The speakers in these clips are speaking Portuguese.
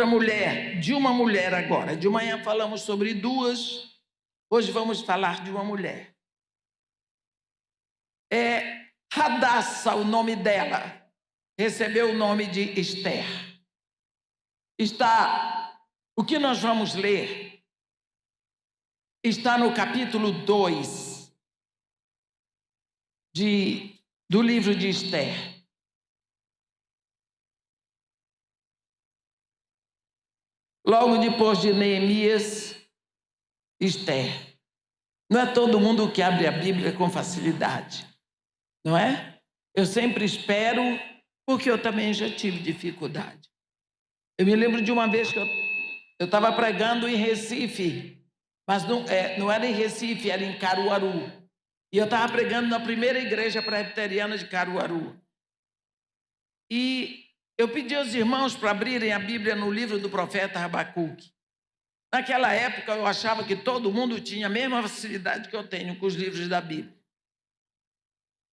outra mulher, de uma mulher agora. De manhã falamos sobre duas, hoje vamos falar de uma mulher. É Hadassa o nome dela, recebeu o nome de Esther. O que nós vamos ler está no capítulo 2 do livro de Esther. Logo depois de Neemias, Esther. Não é todo mundo que abre a Bíblia com facilidade, não é? Eu sempre espero, porque eu também já tive dificuldade. Eu me lembro de uma vez que eu estava pregando em Recife, mas não era em Recife, era em Caruaru. E eu estava pregando na primeira igreja presbiteriana de Caruaru. E eu pedi aos irmãos para abrirem a Bíblia no livro do profeta Abacuque. Naquela época, eu achava que todo mundo tinha a mesma facilidade que eu tenho com os livros da Bíblia.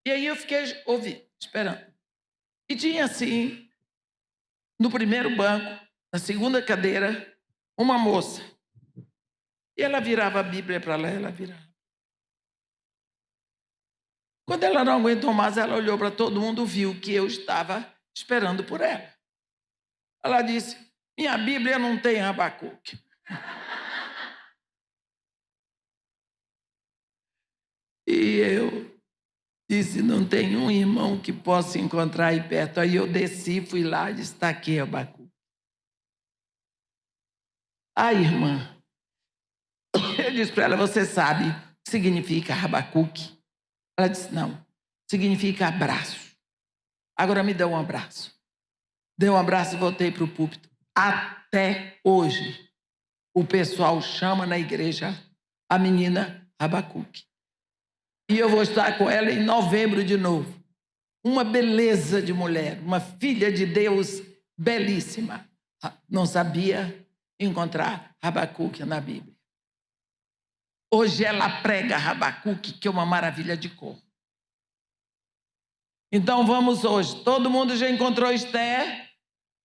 E aí eu fiquei ouvindo, esperando. E tinha, assim, no primeiro banco, na segunda cadeira, uma moça. E ela virava a Bíblia para lá, ela virava. Quando ela não aguentou mais, ela olhou para todo mundo, viu que eu estava esperando por ela. Ela disse, minha Bíblia não tem Abacuque. E eu disse, não tem um irmão que possa encontrar aí perto. Aí eu desci, fui lá e disse, está aqui Abacuque. A irmã, eu disse para ela, você sabe o que significa Abacuque? Ela disse, não, significa abraço. Agora me dá um abraço. Dei um abraço e voltei para o púlpito. Até hoje, o pessoal chama na igreja a menina Abacuque. E eu vou estar com ela em novembro de novo. Uma beleza de mulher, uma filha de Deus belíssima. Não sabia encontrar Abacuque na Bíblia. Hoje ela prega Abacuque, que é uma maravilha de cor. Então vamos hoje. Todo mundo já encontrou Esther?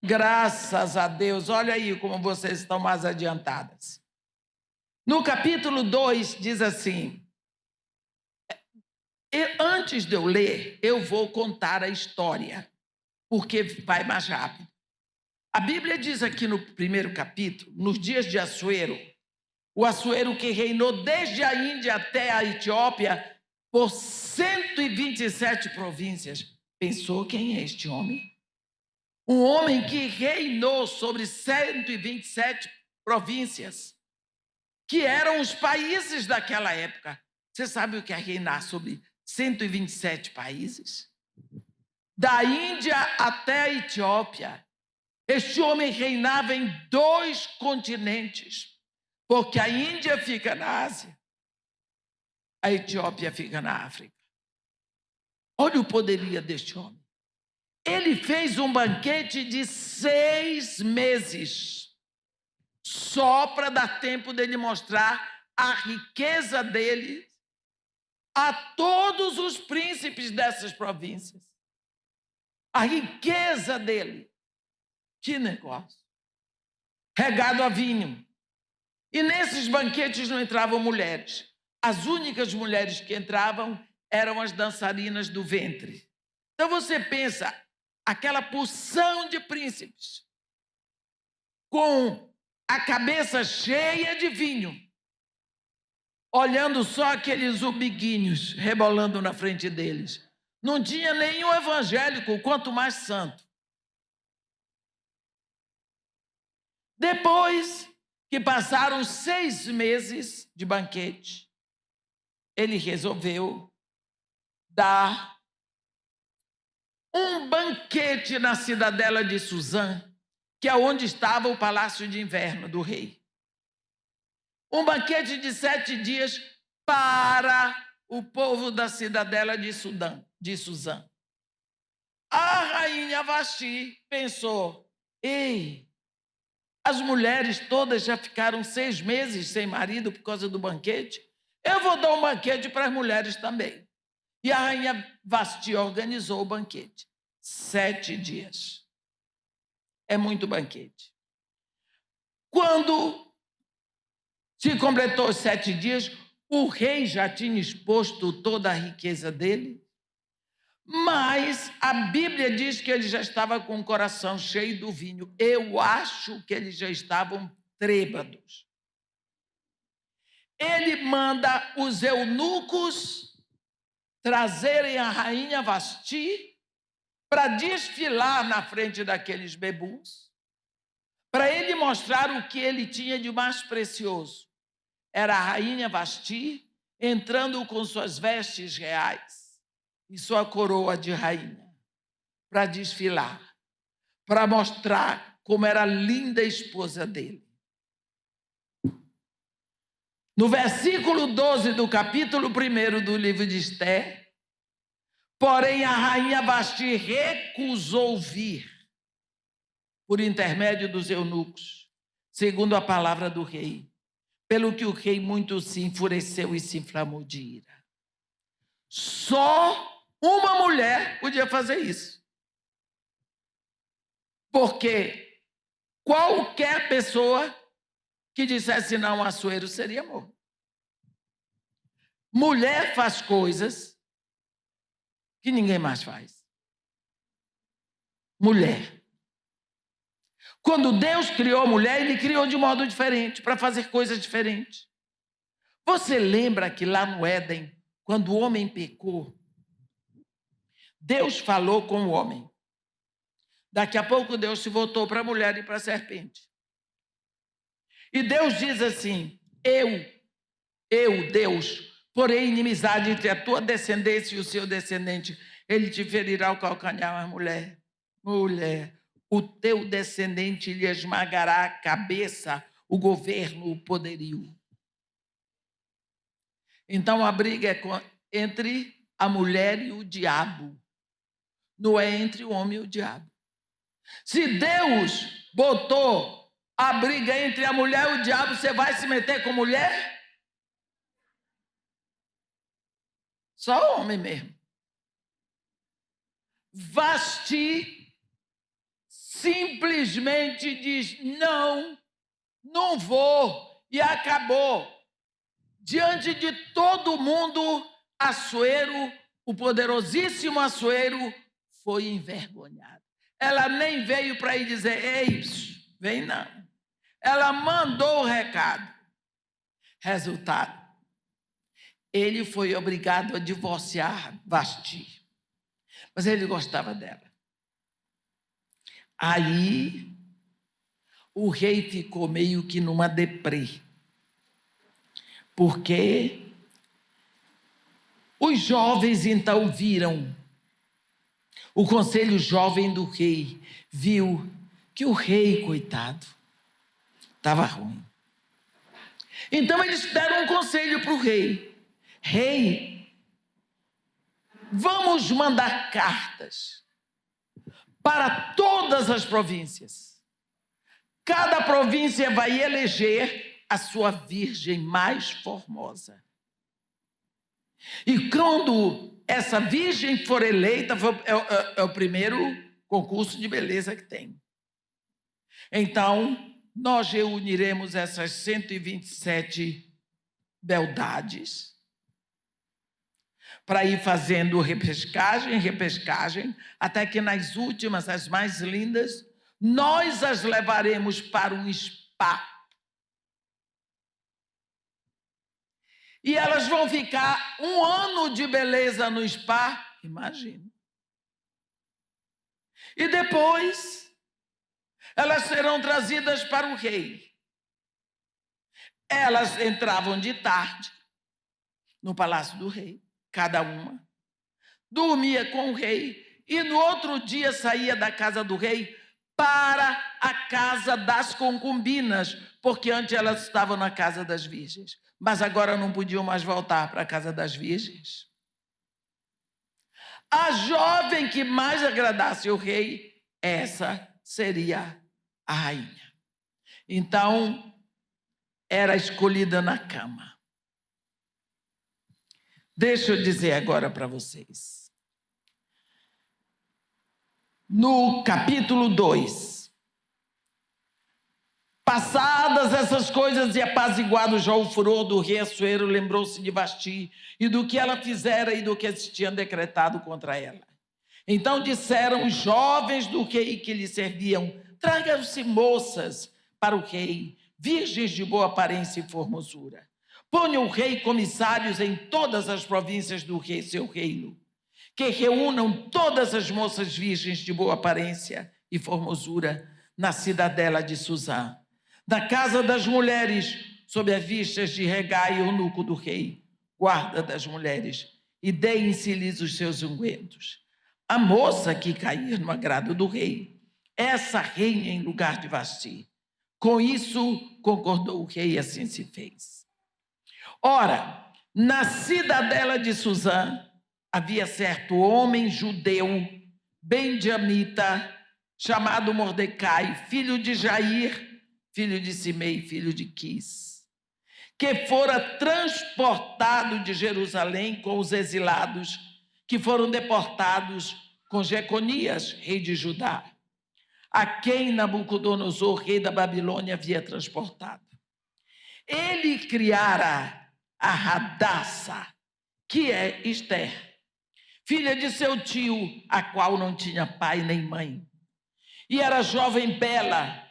Graças a Deus. Olha aí como vocês estão mais adiantadas. No capítulo 2 diz assim, antes de eu ler, eu vou contar a história, porque vai mais rápido. A Bíblia diz aqui no primeiro capítulo, nos dias de Assuero, o Assuero que reinou desde a Índia até a Etiópia por 127 províncias. Pensou quem é este homem? Um homem que reinou sobre 127 províncias, que eram os países daquela época. Você sabe o que é reinar sobre 127 países? Da Índia até a Etiópia. Este homem reinava em 2 continentes, porque a Índia fica na Ásia, a Etiópia fica na África. Olha o poderio deste homem. Ele fez um banquete de 6 meses, só para dar tempo dele mostrar a riqueza dele a todos os príncipes dessas províncias. A riqueza dele. Que negócio. Regado a vinho. E nesses banquetes não entravam mulheres. As únicas mulheres que entravam eram as dançarinas do ventre. Então você pensa, aquela porção de príncipes, com a cabeça cheia de vinho, olhando só aqueles umbiguinhos rebolando na frente deles. Não tinha nenhum evangélico, quanto mais santo. Depois que passaram 6 meses de banquete, ele resolveu dar um banquete na cidadela de Suzã, que é onde estava o palácio de inverno do rei. Um banquete de 7 dias para o povo da cidadela de Suzã. A rainha Vasti pensou, ei, as mulheres todas já ficaram 6 meses sem marido por causa do banquete, eu vou dar um banquete para as mulheres também. E a rainha Vasti organizou o banquete. 7 dias. É muito banquete. Quando se completou os 7 dias, o rei já tinha exposto toda a riqueza dele, mas a Bíblia diz que ele já estava com o coração cheio do vinho. Eu acho que eles já estavam trêbados. Ele manda os eunucos trazerem a rainha Vasti para desfilar na frente daqueles bebuns, para ele mostrar o que ele tinha de mais precioso. Era a rainha Vasti entrando com suas vestes reais e sua coroa de rainha para desfilar, para mostrar como era linda a esposa dele. No versículo 12 do capítulo 1 do livro de Esther, porém a rainha Vasti recusou vir por intermédio dos eunucos, segundo a palavra do rei, pelo que o rei muito se enfureceu e se inflamou de ira. Só uma mulher podia fazer isso. Porque qualquer pessoa que dissesse não a Assuero seria morto. Mulher faz coisas que ninguém mais faz. Mulher. Quando Deus criou a mulher, ele criou de modo diferente, para fazer coisas diferentes. Você lembra que lá no Éden, quando o homem pecou, Deus falou com o homem. Daqui a pouco Deus se voltou para a mulher e para a serpente. E Deus diz assim: eu, Deus, porém inimizade entre a tua descendência e o seu descendente. Ele te ferirá o calcanhar, mas mulher, o teu descendente lhe esmagará a cabeça, o governo, o poderio. Então a briga é entre a mulher e o diabo. Não é entre o homem e o diabo. Se Deus botou a briga entre a mulher e o diabo, você vai se meter com mulher? Só homem mesmo. Vasti simplesmente diz: não vou, e acabou. Diante de todo mundo, Assuero, o poderosíssimo Assuero, foi envergonhado. Ela nem veio para ir dizer: ei, vem não. Ela mandou o recado. Resultado: ele foi obrigado a divorciar Vasti. Mas ele gostava dela. Aí, o rei ficou meio que numa deprê. Porque os jovens então viram, o conselho jovem do rei viu que o rei, coitado, estava ruim. Então eles deram um conselho para o rei: rei, vamos mandar cartas para todas as províncias. Cada província vai eleger a sua virgem mais formosa. E quando essa virgem for eleita, é o primeiro concurso de beleza que tem. Então, nós reuniremos essas 127 beldades para ir fazendo repescagem, até que nas últimas, as mais lindas, nós as levaremos para um spa. E elas vão ficar 1 ano de beleza no spa, imagina. E depois, elas serão trazidas para o rei. Elas entravam de tarde no palácio do rei, cada uma. Dormia com o rei e no outro dia saía da casa do rei para a casa das concubinas, porque antes elas estavam na casa das virgens, mas agora não podiam mais voltar para a casa das virgens. A jovem que mais agradasse o rei, essa seria a rainha. Então, era escolhida na cama. Deixa eu dizer agora para vocês. No capítulo 2, Passadas essas coisas e apaziguado já o furor do rei Assuero, lembrou-se de Vasti e do que ela fizera e do que se tinha decretado contra ela. Então disseram os jovens do rei que lhe serviam: tragam-se moças para o rei, virgens de boa aparência e formosura. Ponha o rei comissários em todas as províncias do rei, seu reino, que reúnam todas as moças virgens de boa aparência e formosura na cidadela de Suzã, na casa das mulheres, sob as vistas de Hegai, eunuco do rei, guarda das mulheres, e deem-se-lhes os seus ungüentos. A moça que cair no agrado do rei, essa reina em lugar de Vasti. Com isso concordou o rei, e assim se fez. Ora, na cidadela de Suzã havia certo homem judeu, benjamita, chamado Mordecai, filho de Jair, filho de Simei, filho de Quis, que fora transportado de Jerusalém com os exilados que foram deportados com Jeconias, rei de Judá, a quem Nabucodonosor, rei da Babilônia, havia transportado. Ele criara a Hadassa, que é Ester, filha de seu tio, a qual não tinha pai nem mãe, e era jovem bela,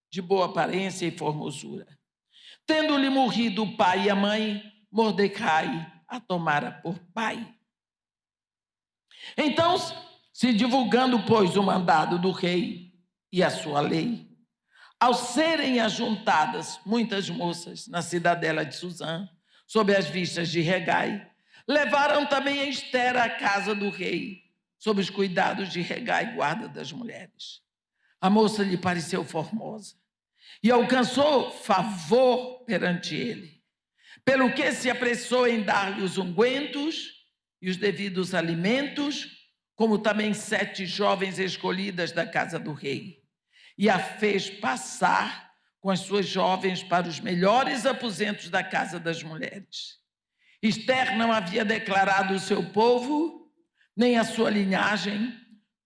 de boa aparência e formosura. Tendo-lhe morrido o pai e a mãe, Mordecai a tomara por pai. Então, se divulgando, pois, o mandado do rei e a sua lei, ao serem ajuntadas muitas moças na cidadela de Suzã, sob as vistas de Hegai, levaram também a Ester à casa do rei, sob os cuidados de Hegai, guarda das mulheres. A moça lhe pareceu formosa e alcançou favor perante ele, pelo que se apressou em dar-lhe os ungüentos e os devidos alimentos, como também 7 jovens escolhidas da casa do rei, e a fez passar com as suas jovens para os melhores aposentos da casa das mulheres. Ester não havia declarado o seu povo, nem a sua linhagem,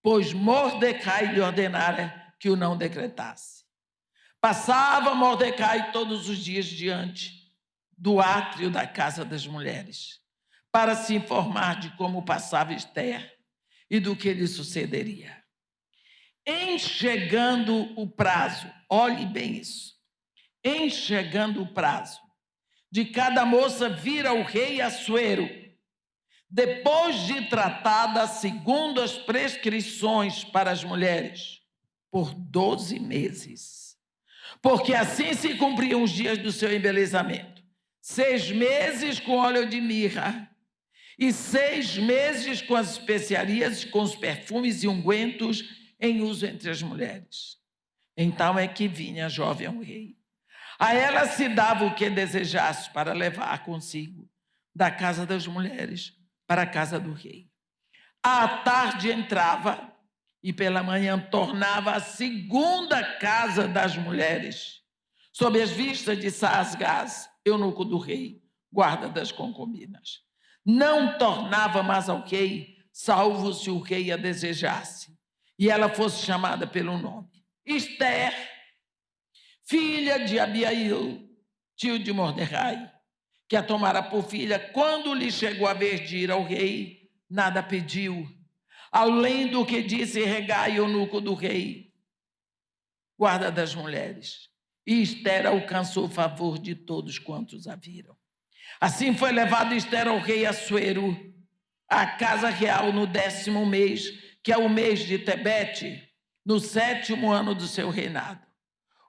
pois Mordecai lhe ordenara que o não decretasse. Passava Mordecai todos os dias diante do átrio da casa das mulheres, para se informar de como passava Ester e do que lhe sucederia. Em chegando o prazo, olhe bem isso, em chegando o prazo de cada moça vir ao rei Assuero, depois de tratada segundo as prescrições para as mulheres, por 12 meses, porque assim se cumpriam os dias do seu embelezamento, 6 meses com óleo de mirra, e 6 meses com as especiarias, com os perfumes e ungüentos em uso entre as mulheres. Então é que vinha a jovem ao rei. A ela se dava o que desejasse para levar consigo da casa das mulheres para a casa do rei. À tarde entrava e pela manhã tornava a segunda casa das mulheres, sob as vistas de Saasgás, eunuco do rei, guarda das concubinas. Não tornava mais ao rei, salvo se o rei a desejasse, e ela fosse chamada pelo nome. Ester, filha de Abiail, tio de Mordecai, que a tomara por filha, quando lhe chegou a vez de ir ao rei, nada pediu, além do que disse Hegai, eunuco do rei, guarda das mulheres. E Ester alcançou o favor de todos quantos a viram. Assim foi levado Ester ao rei Assuero, à casa real no 10º mês, que é o mês de Tebete, no 7º ano do seu reinado.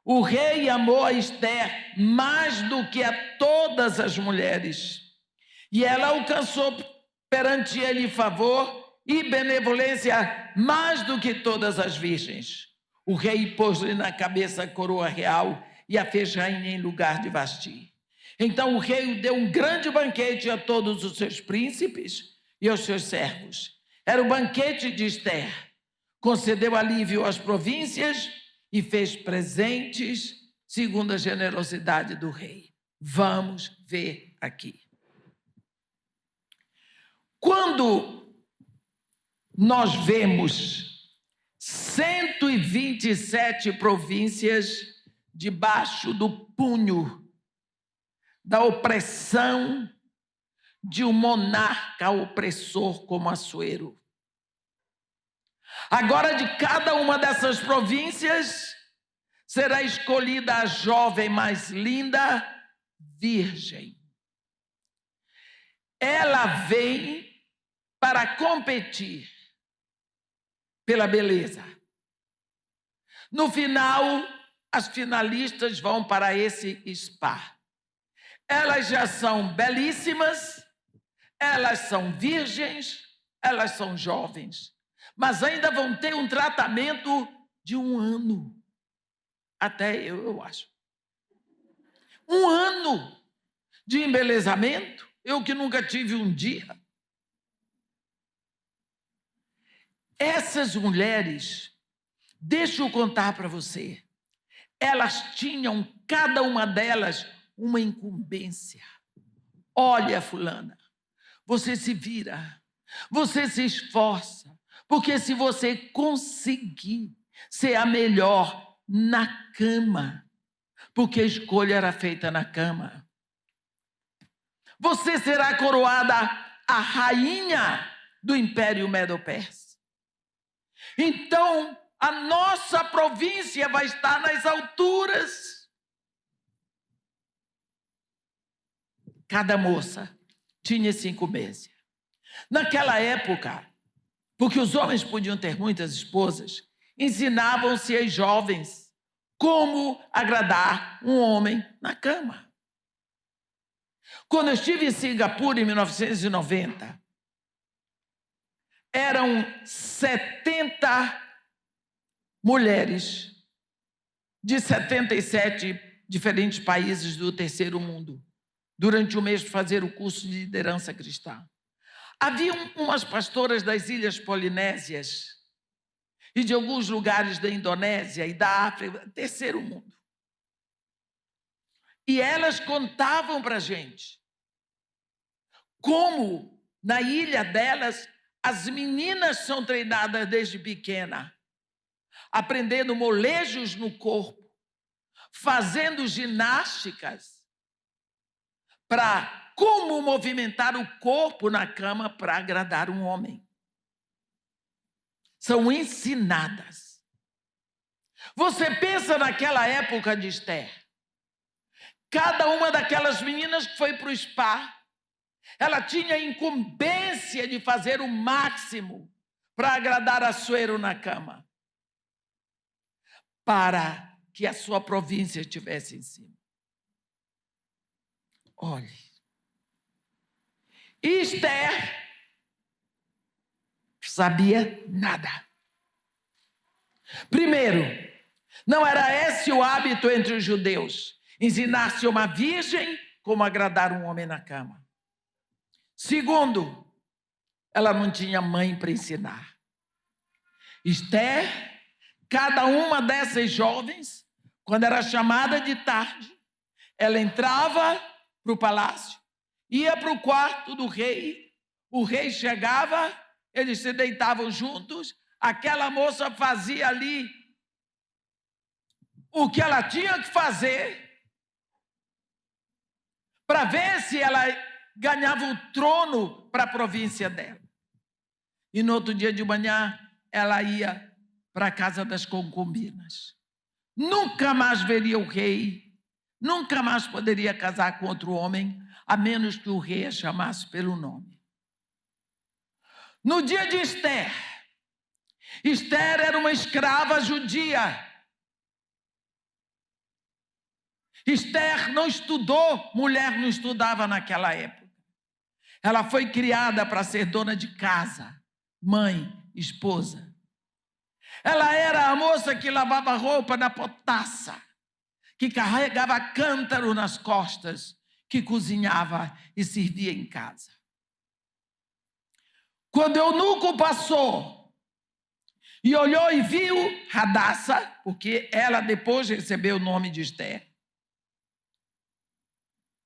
O rei amou a Ester mais do que a todas as mulheres, e ela alcançou perante ele favor e benevolência mais do que todas as virgens. O rei pôs-lhe na cabeça a coroa real e a fez rainha em lugar de Vasti. Então o rei deu um grande banquete a todos os seus príncipes e aos seus servos. Era o banquete de Ester. Concedeu alívio às províncias e fez presentes segundo a generosidade do rei. Vamos ver aqui. Quando nós vemos 127 províncias debaixo do punho da opressão de um monarca opressor como Assuero. Agora, de cada uma dessas províncias, será escolhida a jovem mais linda, virgem. Ela vem para competir pela beleza. No final, as finalistas vão para esse spa. Elas já são belíssimas, elas são virgens, elas são jovens, mas ainda vão ter um tratamento de 1 ano. Até eu acho. 1 ano de embelezamento, eu que nunca tive um dia. Essas mulheres, deixa eu contar para você, elas tinham, cada uma delas, uma incumbência. Olha, fulana, você se vira, você se esforça, porque se você conseguir ser a melhor na cama, porque a escolha era feita na cama, você será coroada a rainha do Império Medo-Persa. Então, a nossa província vai estar nas alturas. Cada moça tinha essa incumbência. Naquela época, porque os homens podiam ter muitas esposas, ensinavam-se as jovens como agradar um homem na cama. Quando eu estive em Singapura, em 1990, eram 70 mulheres de 77 diferentes países do terceiro mundo, durante o mês de fazer o curso de liderança cristã. Havia umas pastoras das Ilhas Polinésias e de alguns lugares da Indonésia e da África, terceiro mundo. E elas contavam para a gente como, na ilha delas, as meninas são treinadas desde pequena, aprendendo molejos no corpo, fazendo ginásticas para como movimentar o corpo na cama para agradar um homem. São ensinadas. Você pensa naquela época de Esther. Cada uma daquelas meninas que foi para o spa, ela tinha a incumbência de fazer o máximo para agradar Assuero na cama, para que a sua província estivesse em cima. Olhe, Esther sabia nada. Primeiro, não era esse o hábito entre os judeus, ensinar-se uma virgem como agradar um homem na cama. Segundo, ela não tinha mãe para ensinar. Esther, cada uma dessas jovens, quando era chamada de tarde, ela entrava para o palácio, ia para o quarto do rei, o rei chegava, eles se deitavam juntos, aquela moça fazia ali o que ela tinha que fazer para ver se ela ganhava o trono para a província dela. E no outro dia de manhã, ela ia para a casa das concubinas. Nunca mais veria o rei, nunca mais poderia casar com outro homem, a menos que o rei a chamasse pelo nome. No dia de Esther, Esther era uma escrava judia. Esther não estudou, mulher não estudava naquela época. Ela foi criada para ser dona de casa, mãe, esposa. Ela era a moça que lavava roupa na potassa, que carregava cântaro nas costas, que cozinhava e servia em casa. Quando o eunuco passou e olhou e viu Hadassah, porque ela depois recebeu o nome de Esther,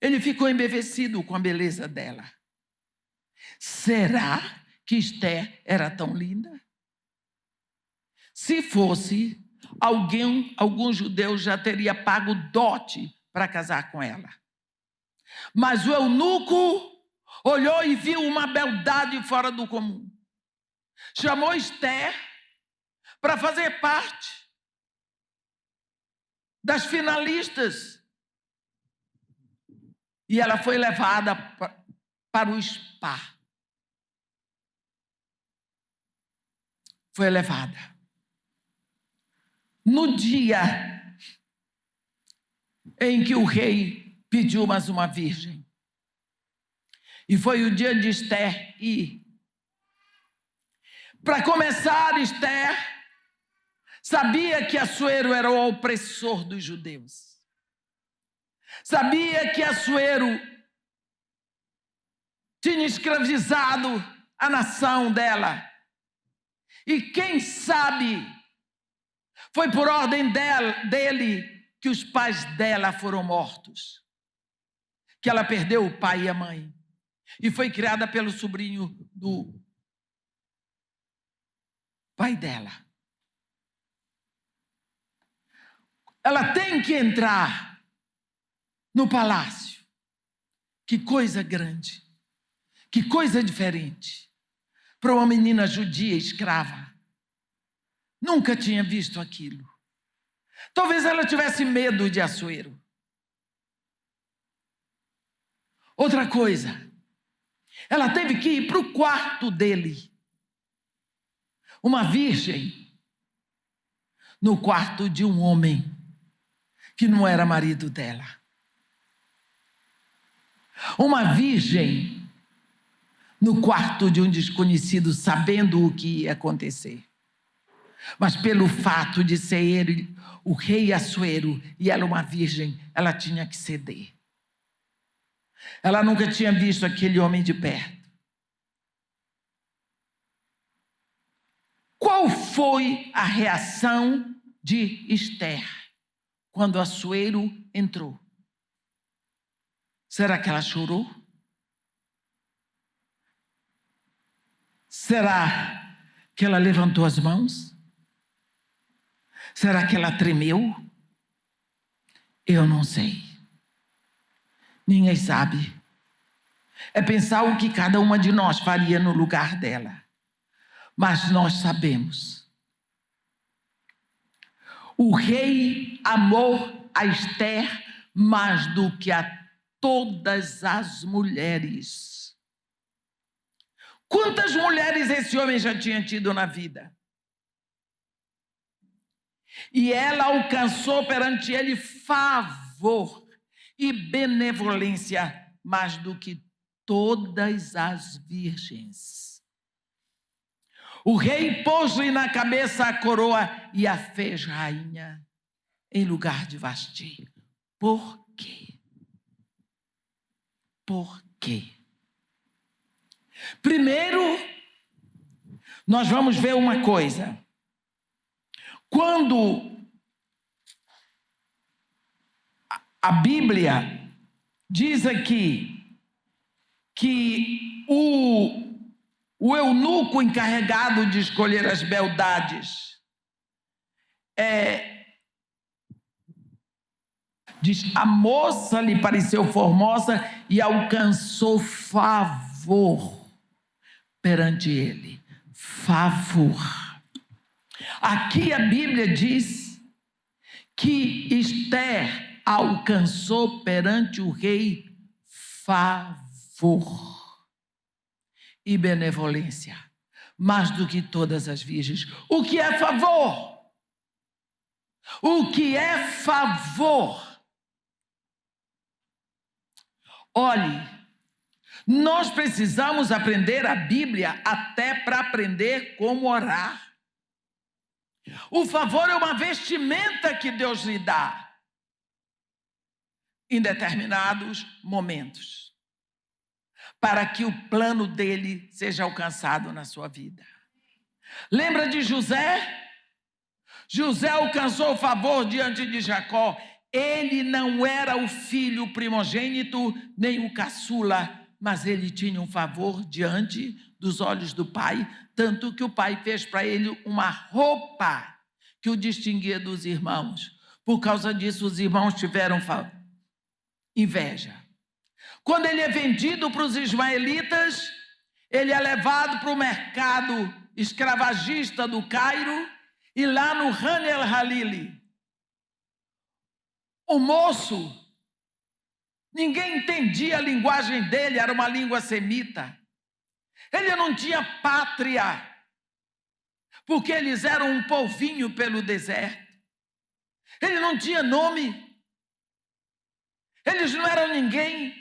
ele ficou embevecido com a beleza dela. Será que Esther era tão linda? Se fosse, algum judeu já teria pago dote para casar com ela. Mas o eunuco olhou e viu uma beldade fora do comum. Chamou Esther para fazer parte das finalistas. E ela foi levada para o spa. Foi levada. No dia em que o rei pediu mais uma virgem. E foi o dia de Esther ir. Para começar, Esther sabia que Assuero era o opressor dos judeus. Sabia que Assuero tinha escravizado a nação dela. E quem sabe, foi por ordem dele que os pais dela foram mortos. Que ela perdeu o pai e a mãe. E foi criada pelo sobrinho do pai dela. Ela tem que entrar no palácio. Que coisa grande. Que coisa diferente. Para uma menina judia escrava. Nunca tinha visto aquilo. Talvez ela tivesse medo de Assuero. Outra coisa. Ela teve que ir para o quarto dele. Uma virgem. No quarto de um homem. Que não era marido dela. Uma virgem no quarto de um desconhecido, sabendo o que ia acontecer. Mas pelo fato de ser ele, o rei Assuero, e ela uma virgem, ela tinha que ceder. Ela nunca tinha visto aquele homem de perto. Qual foi a reação de Esther quando Assuero entrou? Será que ela chorou? Será que ela levantou as mãos? Será que ela tremeu? Eu não sei. Ninguém sabe. É pensar o que cada uma de nós faria no lugar dela. Mas nós sabemos. O rei amou a Esther mais do que a todas as mulheres. Quantas mulheres esse homem já tinha tido na vida? E ela alcançou perante ele favor e benevolência mais do que todas as virgens. O rei pôs-lhe na cabeça a coroa e a fez rainha em lugar de Vasti. Por quê? Por quê? Primeiro, nós vamos ver uma coisa. Quando a Bíblia diz aqui que o eunuco encarregado de escolher as beldades diz, a moça lhe pareceu formosa e alcançou favor perante ele. Favor. Aqui a Bíblia diz que Esther alcançou perante o rei favor e benevolência, mais do que todas as virgens. O que é favor? O que é favor? Olhe, nós precisamos aprender a Bíblia até para aprender como orar. O favor é uma vestimenta que Deus lhe dá em determinados momentos, para que o plano dele seja alcançado na sua vida. Lembra de José? José alcançou o favor diante de Jacó. Ele não era o filho primogênito, nem o caçula, mas ele tinha um favor diante dos olhos do pai, tanto que o pai fez para ele uma roupa que o distinguia dos irmãos. Por causa disso, os irmãos tiveram inveja. Quando ele é vendido para os ismaelitas, ele é levado para o mercado escravagista do Cairo, e lá no Han el-Halili, o moço, ninguém entendia a linguagem dele, era uma língua semita. Ele não tinha pátria, porque eles eram um polvinho pelo deserto. Ele não tinha nome. Eles não eram ninguém.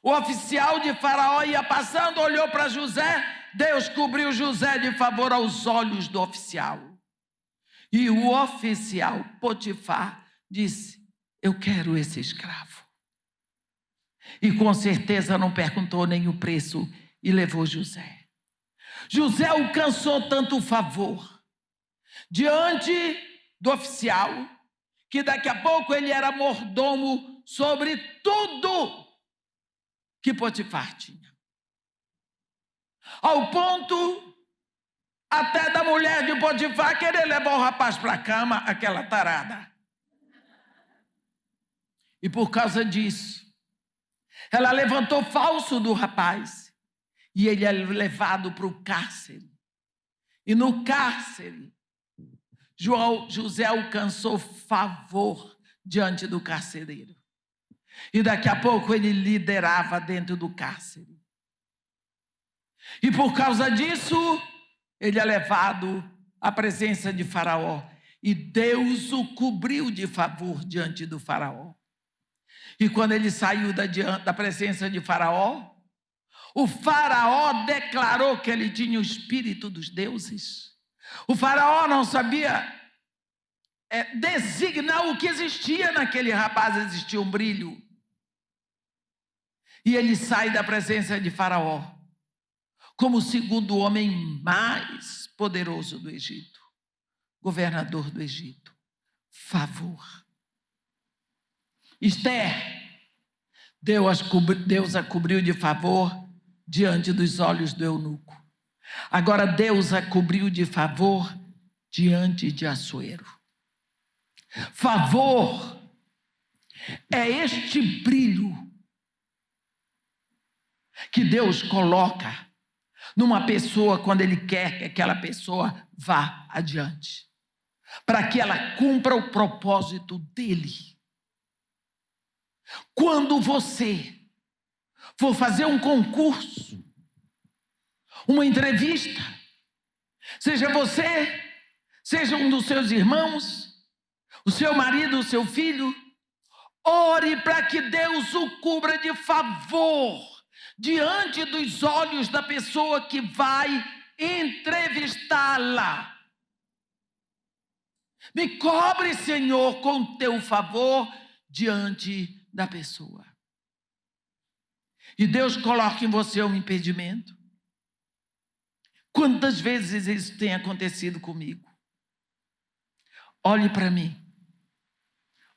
O oficial de Faraó ia passando, olhou para José, Deus cobriu José de favor aos olhos do oficial. E o oficial, Potifar, disse: eu quero esse escravo. E com certeza não perguntou nem o preço e levou José. José alcançou tanto favor diante do oficial, que daqui a pouco ele era mordomo sobre tudo que Potifar tinha. Ao ponto até da mulher de Potifar querer levar o rapaz para a cama, aquela tarada. E por causa disso, ela levantou falso do rapaz, e ele é levado para o cárcere. E no cárcere, José alcançou favor diante do carcereiro. E daqui a pouco ele liderava dentro do cárcere. E por causa disso, ele é levado à presença de Faraó. E Deus o cobriu de favor diante do Faraó. E quando ele saiu da presença de Faraó, o Faraó declarou que ele tinha o espírito dos deuses. O Faraó não sabia designar o que existia naquele rapaz, existia um brilho. E ele sai da presença de Faraó como o segundo homem mais poderoso do Egito, governador do Egito. Favor. Esther, Deus a cobriu de favor diante dos olhos do eunuco. Agora Deus a cobriu de favor diante de Assuero. Favor é este brilho que Deus coloca numa pessoa quando Ele quer que aquela pessoa vá adiante, para que ela cumpra o propósito dEle. Quando você for fazer um concurso, uma entrevista, seja você, seja um dos seus irmãos, o seu marido, o seu filho, ore para que Deus o cubra de favor diante dos olhos da pessoa que vai entrevistá-la. Me cobre, Senhor, com teu favor diante da pessoa. E Deus coloca em você um impedimento. Quantas vezes isso tem acontecido comigo? Olhe para mim.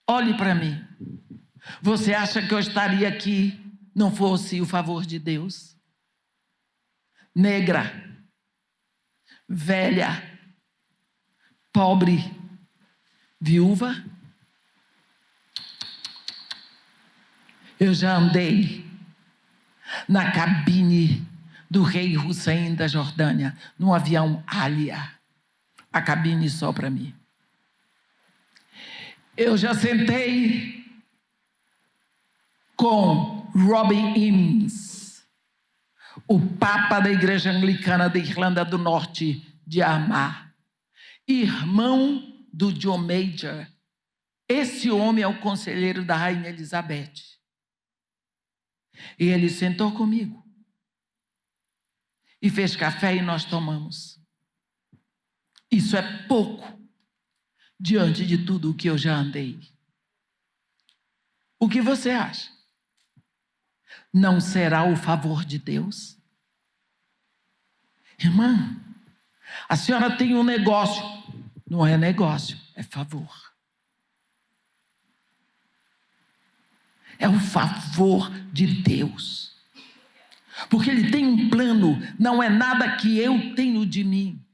Olhe para mim. Você acha que eu estaria aqui não fosse o favor de Deus? Negra, velha, pobre, viúva. Eu já andei na cabine do rei Hussein da Jordânia, num avião Alia, a cabine só para mim. Eu já sentei com Robin Innes, o Papa da Igreja Anglicana da Irlanda do Norte, de Armagh, irmão do John Major. Esse homem é o conselheiro da Rainha Elizabeth. E ele sentou comigo e fez café e nós tomamos. Isso é pouco diante de tudo o que eu já andei. O que você acha? Não será o favor de Deus? Irmã, a senhora tem um negócio. Não é negócio, é favor. É o favor de Deus. Porque Ele tem um plano, não é nada que eu tenho de mim.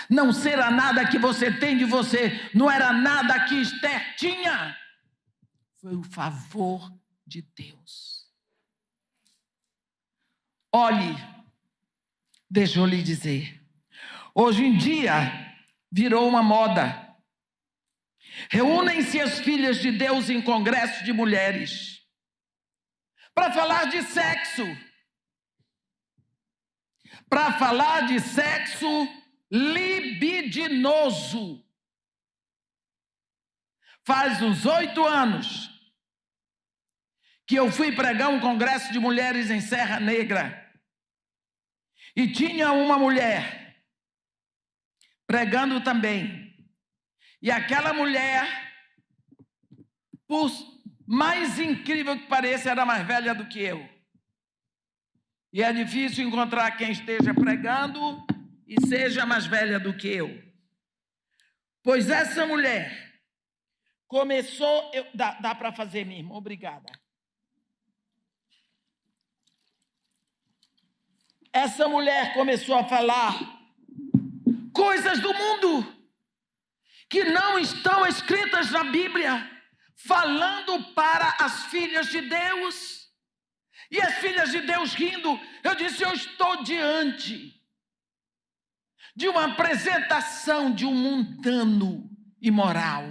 Não será nada que você tem de você, não era nada que Esther tinha. Foi o favor de Deus. Olhe, deixa eu lhe dizer, hoje em dia virou uma moda. Reúnem-se as filhas de Deus em congressos de mulheres para falar de sexo. Para falar de sexo libidinoso. Faz uns 8 anos que eu fui pregar um congresso de mulheres em Serra Negra. E tinha uma mulher pregando também. E aquela mulher, por mais incrível que pareça, era mais velha do que eu. E é difícil encontrar quem esteja pregando e seja mais velha do que eu. Pois essa mulher começou... Dá para fazer mesmo, obrigada. Essa mulher começou a falar coisas do mundo que não estão escritas na Bíblia, falando para as filhas de Deus. E as filhas de Deus rindo. Eu disse, eu estou diante de uma apresentação de um mundano imoral.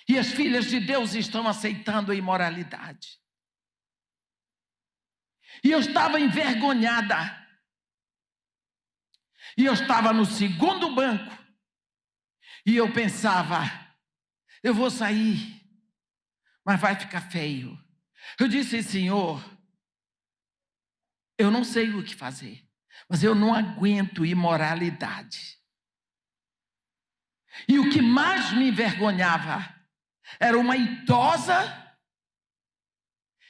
E as filhas de Deus estão aceitando a imoralidade. E eu estava envergonhada. E eu estava no segundo banco. E eu pensava, eu vou sair, mas vai ficar feio. Eu disse, Senhor, eu não sei o que fazer, mas eu não aguento imoralidade. E o que mais me envergonhava era uma idosa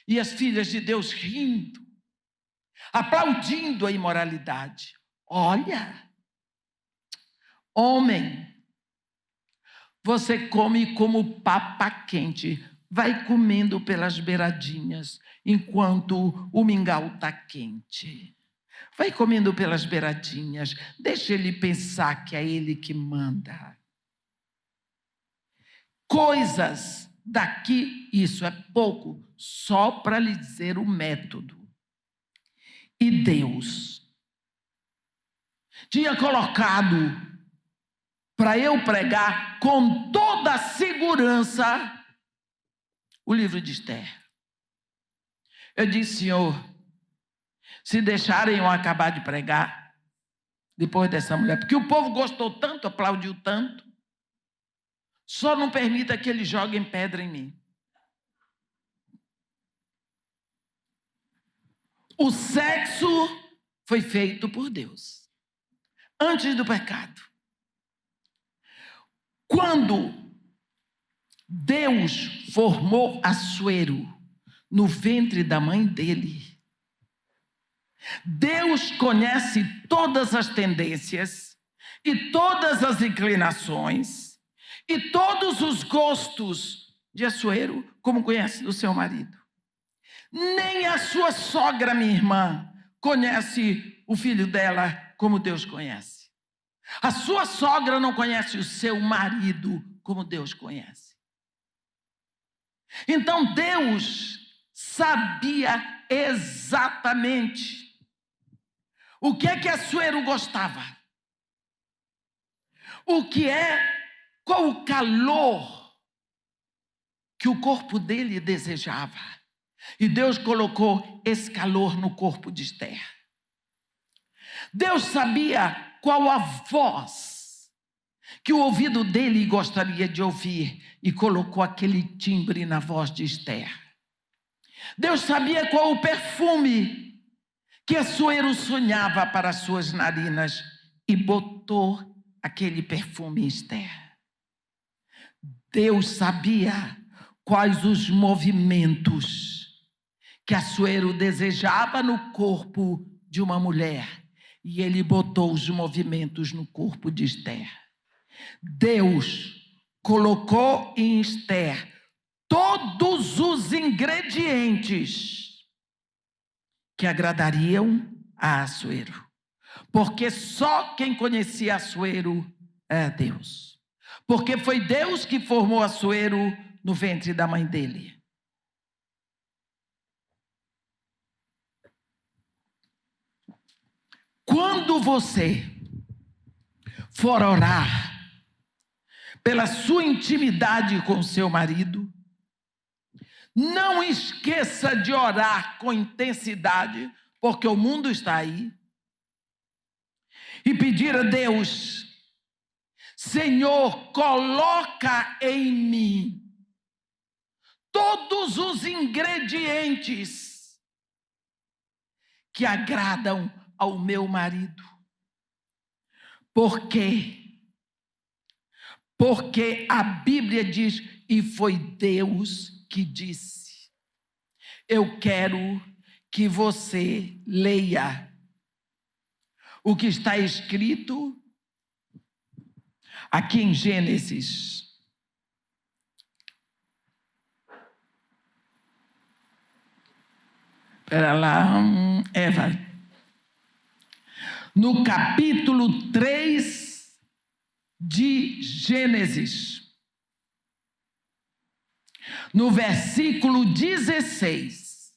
e as filhas de Deus rindo, aplaudindo a imoralidade. Olha, homem, você come como papa quente, vai comendo pelas beiradinhas, enquanto o mingau está quente. Vai comendo pelas beiradinhas, deixa ele pensar que é ele que manda. Coisas daqui, isso é pouco, só para lhe dizer o método. E Deus tinha colocado para eu pregar com toda a segurança o livro de Esther. Eu disse, Senhor, se deixarem eu acabar de pregar depois dessa mulher, porque o povo gostou tanto, aplaudiu tanto, só não permita que eles joguem pedra em mim. O sexo foi feito por Deus, antes do pecado. Quando Deus formou Assuero no ventre da mãe dele, Deus conhece todas as tendências e todas as inclinações e todos os gostos de Assuero, como conhece do seu marido. Nem a sua sogra, minha irmã, conhece o filho dela como Deus conhece. A sua sogra não conhece o seu marido como Deus conhece. Então Deus sabia exatamente o que é que Assuero gostava. Qual o calor que o corpo dele desejava. E Deus colocou esse calor no corpo de Esther. Deus sabia qual a voz que o ouvido dele gostaria de ouvir e colocou aquele timbre na voz de Esther. Deus sabia qual o perfume que Assuero sonhava para as suas narinas e botou aquele perfume em Esther. Deus sabia quais os movimentos que Assuero desejava no corpo de uma mulher e ele botou os movimentos no corpo de Esther. Deus colocou em Esther todos os ingredientes que agradariam a Assuero. Porque só quem conhecia Assuero é Deus. Porque foi Deus que formou Assuero no ventre da mãe dele. Quando você for orar pela sua intimidade com seu marido, não esqueça de orar com intensidade, porque o mundo está aí, e pedir a Deus: Senhor, coloca em mim todos os ingredientes que agradam ao meu marido. Por quê? Porque a Bíblia diz, e foi Deus que disse. Eu quero que você leia o que está escrito aqui em Gênesis. Espera lá, Eva. No capítulo 3 de Gênesis, no versículo 16,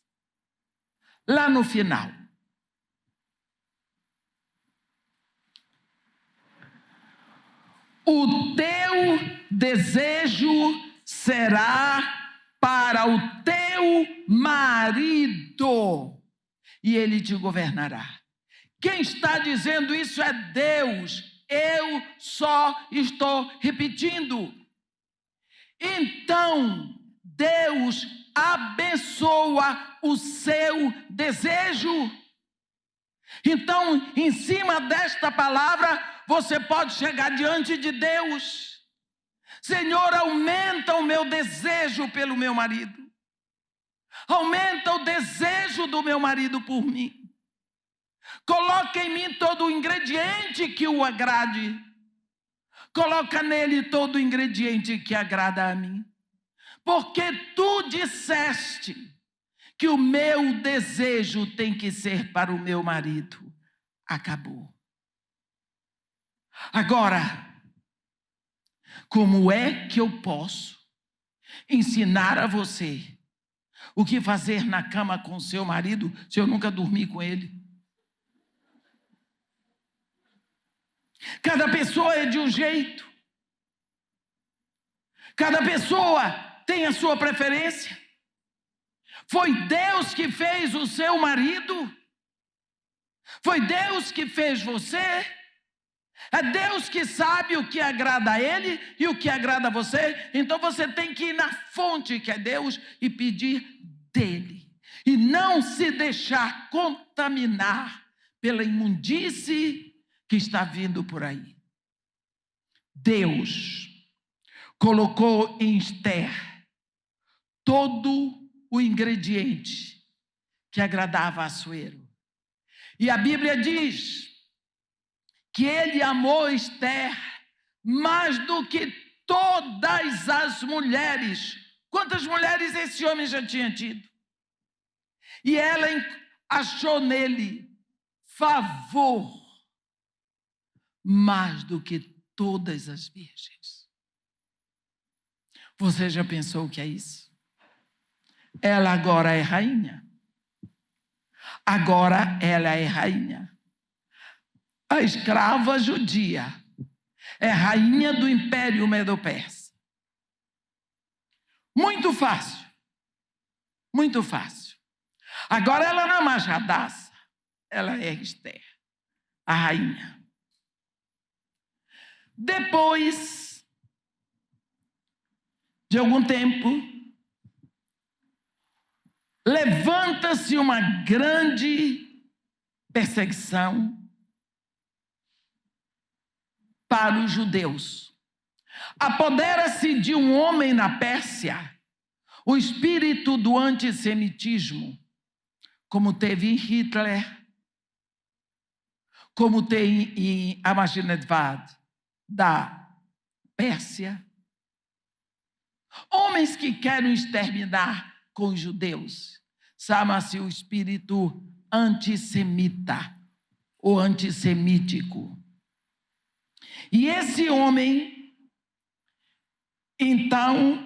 lá no final. O teu desejo será para o teu marido, e ele te governará. Quem está dizendo isso é Deus. Eu só estou repetindo. Então, Deus abençoa o seu desejo. Então, em cima desta palavra, você pode chegar diante de Deus. Senhor, aumenta o meu desejo pelo meu marido. Aumenta o desejo do meu marido por mim. Coloca em mim todo o ingrediente que o agrade. Coloca nele todo o ingrediente que agrada a mim. Porque tu disseste que o meu desejo tem que ser para o meu marido. Acabou. Agora, como é que eu posso ensinar a você o que fazer na cama com seu marido se eu nunca dormi com ele? Cada pessoa é de um jeito. Cada pessoa tem a sua preferência. Foi Deus que fez o seu marido. Foi Deus que fez você. É Deus que sabe o que agrada a Ele e o que agrada a você. Então você tem que ir na fonte, que é Deus, e pedir dEle. E não se deixar contaminar pela imundície que está vindo por aí. Deus colocou em Esther todo o ingrediente que agradava a Assuero. E a Bíblia diz que ele amou Esther mais do que todas as mulheres. Quantas mulheres esse homem já tinha tido? E ela achou nele favor mais do que todas as virgens. Você já pensou o que é isso? Ela agora é rainha. Agora ela é rainha. A escrava judia é rainha do Império Medo-Persa. Muito fácil. Muito fácil. Agora ela não é mais Radassa, ela é Esther, a rainha. Depois de algum tempo, levanta-se uma grande perseguição para os judeus. Apodera-se de um homem na Pérsia o espírito do antissemitismo, como teve em Hitler, como tem em Ahmadinejad, da Pérsia. Homens que querem exterminar com os judeus. Chama-se o espírito antissemita ou antissemítico. E esse homem, então,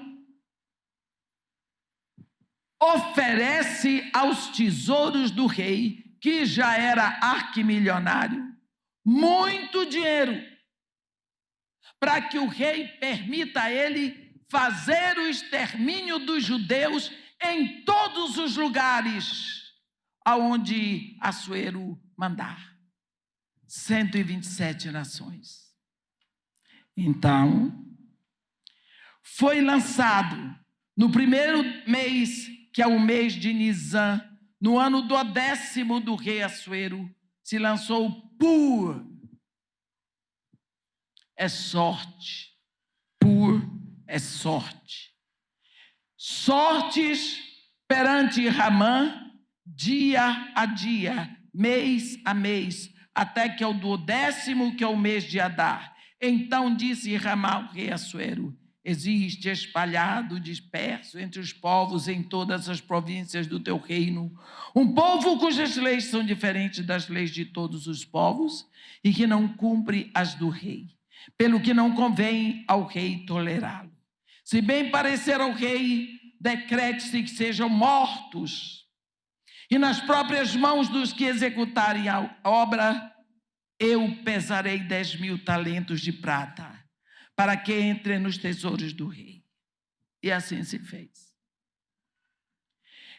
oferece aos tesouros do rei, que já era arquimilionário, muito dinheiro, para que o rei permita a ele fazer o extermínio dos judeus em todos os lugares aonde Assuero mandar. 127 nações. Então, foi lançado no primeiro mês, que é o mês de Nisan, no ano 10º do rei Assuero, se lançou o Pur. É sorte. Pur é sorte. Sortes perante Ramã, dia a dia, mês a mês, até que é o 10º, que é o mês de Adar. Então disse Ramã ao rei Assuero: existe espalhado, disperso entre os povos em todas as províncias do teu reino, um povo cujas leis são diferentes das leis de todos os povos e que não cumpre as do rei, pelo que não convém ao rei tolerá-lo. Se bem parecer ao rei, decrete-se que sejam mortos, e nas próprias mãos dos que executarem a obra, eu pesarei 10.000 talentos de prata, para que entre nos tesouros do rei. E assim se fez.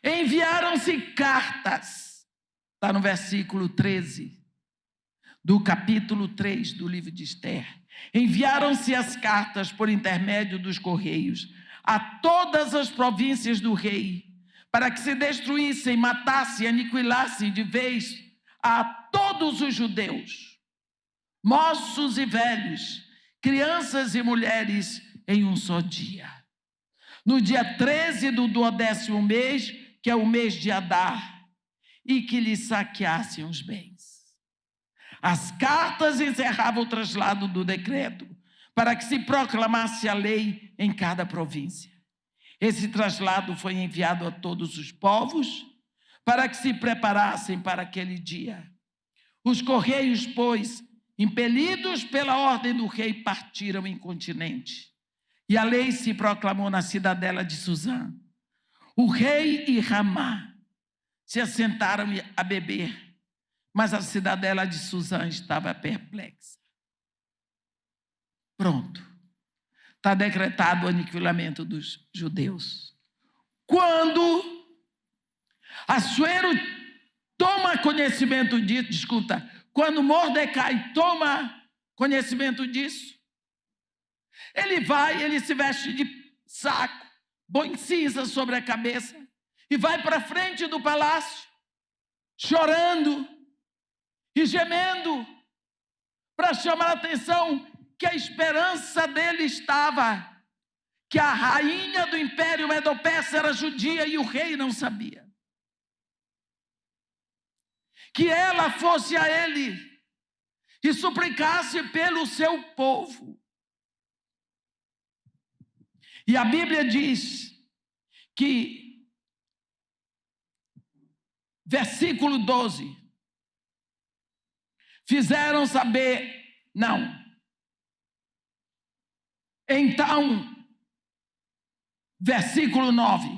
Enviaram-se cartas, está no versículo 13, do capítulo 3 do livro de Esther. Enviaram-se as cartas por intermédio dos correios a todas as províncias do rei, para que se destruíssem, matassem, aniquilassem de vez a todos os judeus, moços e velhos, crianças e mulheres, em um só dia. No dia 13 do 10º mês, que é o mês de Adar, e que lhe saqueassem os bens. As cartas encerravam o traslado do decreto, para que se proclamasse a lei em cada província. Esse traslado foi enviado a todos os povos, para que se preparassem para aquele dia. Os correios, pois, impelidos pela ordem do rei, partiram incontinenti. E a lei se proclamou na cidadela de Suzã. O rei e Ramá se assentaram a beber, mas a cidadela de Suzã estava perplexa. Pronto. Está decretado o aniquilamento dos judeus. Quando Assuero toma conhecimento disso, escuta, quando Mordecai toma conhecimento disso, ele se veste de saco, põe cinza sobre a cabeça e vai para frente do palácio, chorando e gemendo, para chamar a atenção que a esperança dele estava que a rainha do Império Medo-Persa era judia e o rei não sabia. Que ela fosse a ele e suplicasse pelo seu povo. E a Bíblia diz que, versículo 12, fizeram saber, não. Então, versículo 9,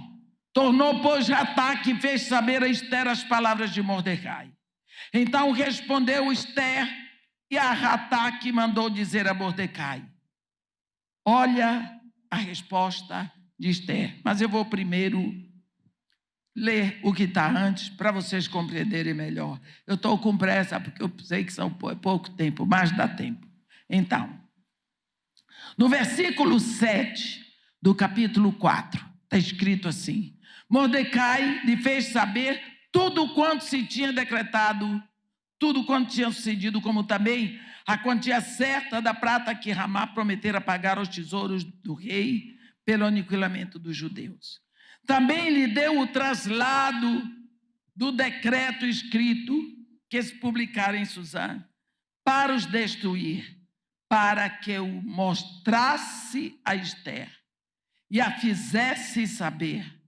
tornou, pois, Ataque e fez saber a Esther as palavras de Mordecai. Então respondeu Esther, e a Ataque mandou dizer a Mordecai. Olha a resposta de Esther, mas eu vou primeiro ler o que está antes, para vocês compreenderem melhor. Eu estou com pressa, porque eu sei que são pouco tempo, mas dá tempo. Então, no versículo 7 do capítulo 4, está escrito assim: Mordecai lhe fez saber tudo quanto se tinha decretado, tudo quanto tinha sucedido, como também a quantia certa da prata que Ramá prometera pagar aos tesouros do rei pelo aniquilamento dos judeus. Também lhe deu o traslado do decreto escrito que se publicara em Suzã para os destruir, para que o mostrasse a Esther e a fizesse saber,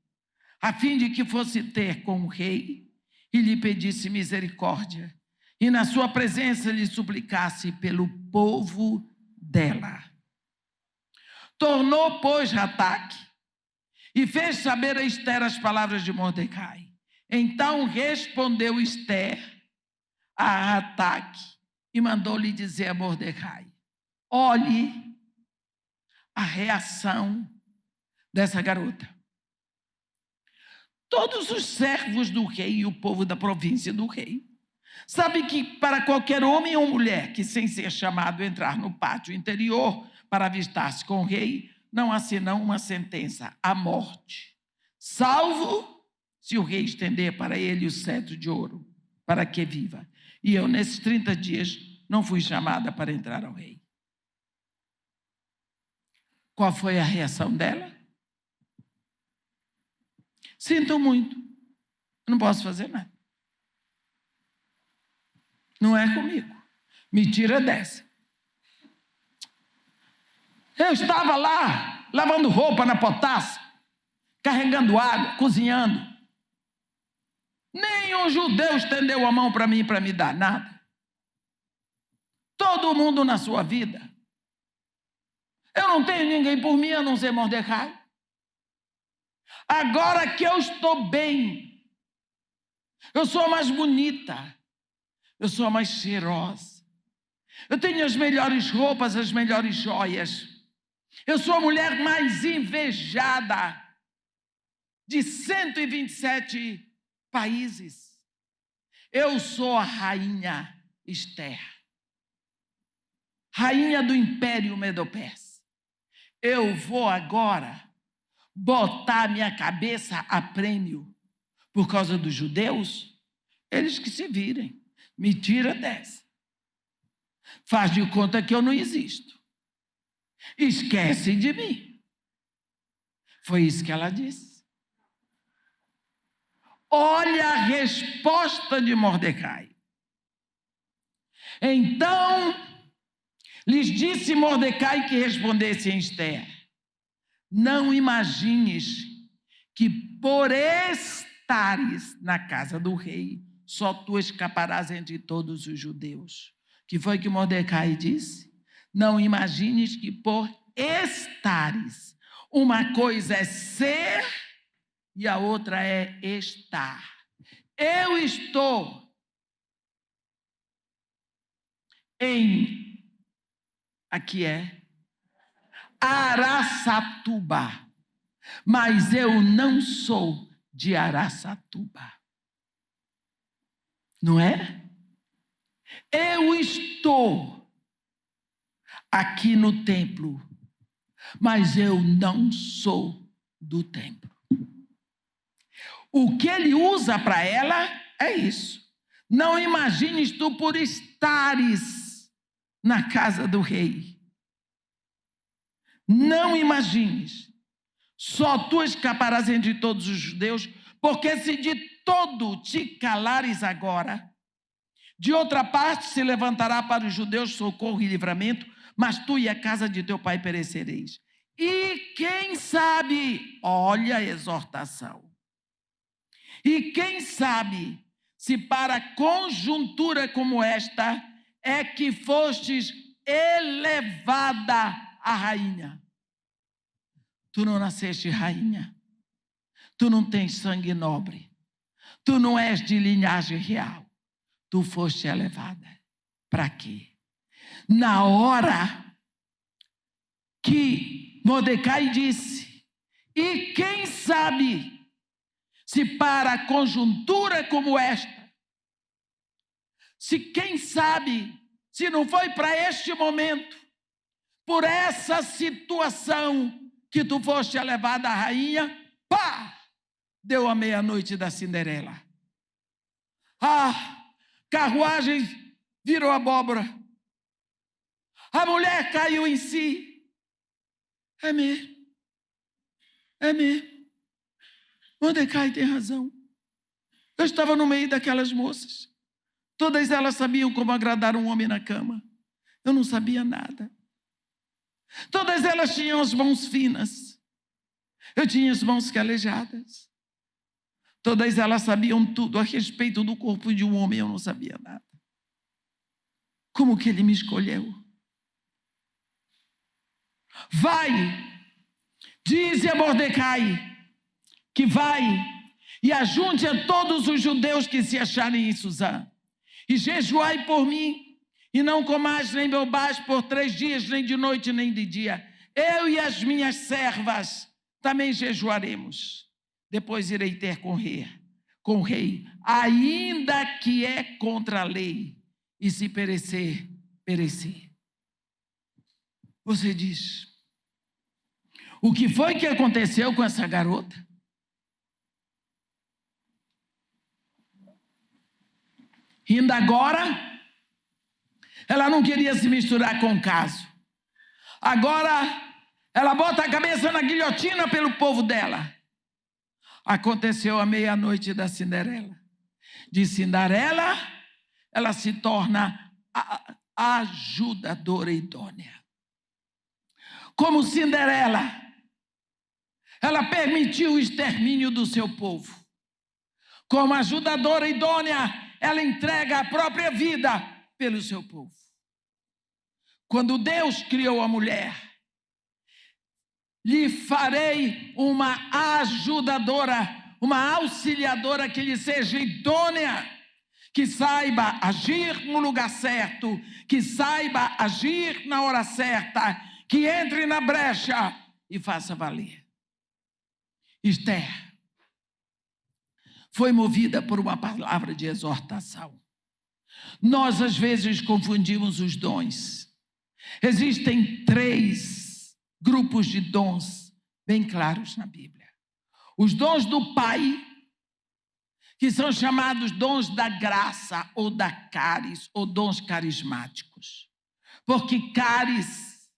a fim de que fosse ter com o rei e lhe pedisse misericórdia, e na sua presença lhe suplicasse pelo povo dela. Tornou, pois, Ataque e fez saber a Ester as palavras de Mordecai. Então respondeu Ester a Ataque e mandou-lhe dizer a Mordecai: olhe a reação dessa garota. Todos os servos do rei e o povo da província do rei sabem que para qualquer homem ou mulher que, sem ser chamado, entrar no pátio interior para avistar-se com o rei, não há senão uma sentença, a morte, salvo se o rei estender para ele o cetro de ouro, para que viva. E eu, nesses 30 dias, não fui chamada para entrar ao rei. Qual foi a reação dela? Sinto muito, não posso fazer nada. Não é comigo. Me tira dessa. Eu estava lá, lavando roupa na potássia, carregando água, cozinhando. Nenhum judeu estendeu a mão para mim para me dar nada. Todo mundo na sua vida. Eu não tenho ninguém por mim a não ser Mordecai. Agora que eu estou bem, eu sou a mais bonita, eu sou a mais cheirosa, eu tenho as melhores roupas, as melhores joias, eu sou a mulher mais invejada de 127 países. Eu sou a rainha Ester, rainha do Império Medo-Persa. Eu vou agora botar minha cabeça a prêmio por causa dos judeus, eles que se virem. Me tira dessa. Faz de conta que eu não existo. Esquece de mim. Foi isso que ela disse. Olha a resposta de Mordecai. Então, lhes disse Mordecai que respondesse em Ester: não imagines que por estares na casa do rei, só tu escaparás entre todos os judeus. Que foi que Mordecai disse? Não imagines que por estares, uma coisa é ser e a outra é estar. Eu estou aqui é Araçatuba, mas eu não sou de Araçatuba. Não é? Eu estou aqui no templo, mas eu não sou do templo. O que ele usa para ela é isso. Não imagines tu por estares na casa do rei. Não imagines. Só tu escaparás entre todos os judeus, porque se de todo te calares agora, de outra parte se levantará para os judeus socorro e livramento, mas tu e a casa de teu pai perecereis. E quem sabe, olha a exortação, e quem sabe se para conjuntura como esta é que fostes elevada a rainha. Tu não nasceste rainha, tu não tens sangue nobre, tu não és de linhagem real, tu foste elevada. Para quê? Na hora que Mordecai disse, e quem sabe se para conjuntura como esta, se quem sabe, se não foi para este momento, por essa situação que tu foste elevada a rainha, pá, deu a meia-noite da Cinderela. Ah, carruagem virou abóbora. A mulher caiu em si. É mesmo. É mesmo. Mordecai tem razão. Eu estava no meio daquelas moças. Todas elas sabiam como agradar um homem na cama. Eu não sabia nada. Todas elas tinham as mãos finas. Eu tinha as mãos calejadas. Todas elas sabiam tudo a respeito do corpo de um homem. Eu não sabia nada. como que ele me escolheu. Vai, diz a Mordecai, que vai e ajunte a todos os judeus que se acharem em Suzã, e jejuai por mim, e não comais nem bebais por 3 dias, nem de noite, nem de dia. Eu e as minhas servas também jejuaremos. Depois irei ter com o rei, ainda que é contra a lei, e se perecer, perecer. Você diz, o que foi que aconteceu com essa garota? Ainda agora, ela não queria se misturar com o caso. Agora, ela bota a cabeça na guilhotina pelo povo dela. Aconteceu a meia-noite da Cinderela. De Cinderela, ela se torna a ajudadora idônea. Como Cinderela, ela permitiu o extermínio do seu povo. Como ajudadora idônea, ela entrega a própria vida pelo seu povo. Quando Deus criou a mulher, lhe farei uma ajudadora, uma auxiliadora que lhe seja idônea, que saiba agir no lugar certo, que saiba agir na hora certa, que entre na brecha e faça valer. Esther foi movida por uma palavra de exortação. Nós, às vezes, confundimos os dons. Existem 3 grupos de dons bem claros na Bíblia. Os dons do Pai, que são chamados dons da graça ou da caris, ou dons carismáticos. Porque caris